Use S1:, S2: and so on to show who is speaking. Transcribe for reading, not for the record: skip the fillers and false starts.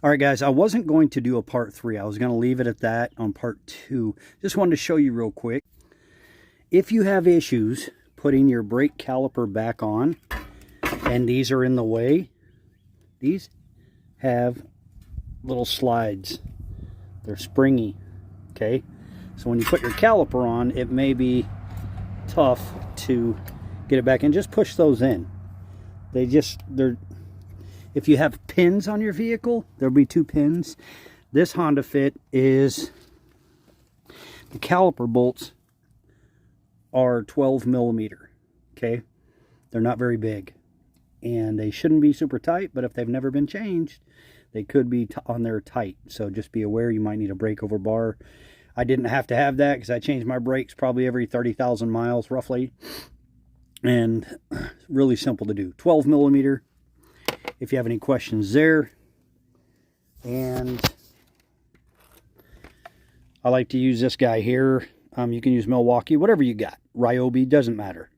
S1: All right, guys, I wasn't going to do a part 3. I was going to leave it at that on part 2. Just wanted to show you real quick. If you have issues putting your brake caliper back on and these are in the way, these have little slides. They're springy, okay? So when you put your caliper on, it may be tough to get it back in. Just push those in. They're if you have pins on your vehicle, there'll be 2 pins. This Honda Fit is, the caliper bolts are 12 millimeter, okay? They're not very big, and they shouldn't be super tight, but if they've never been changed, they could be on there tight. So just be aware, you might need a brake over bar. I didn't have to have that because I change my brakes probably every 30,000 miles roughly, and really simple to do. 12 millimeter. If you have any questions there. And I like to use this guy here. You can use Milwaukee, whatever you got. Ryobi, doesn't matter.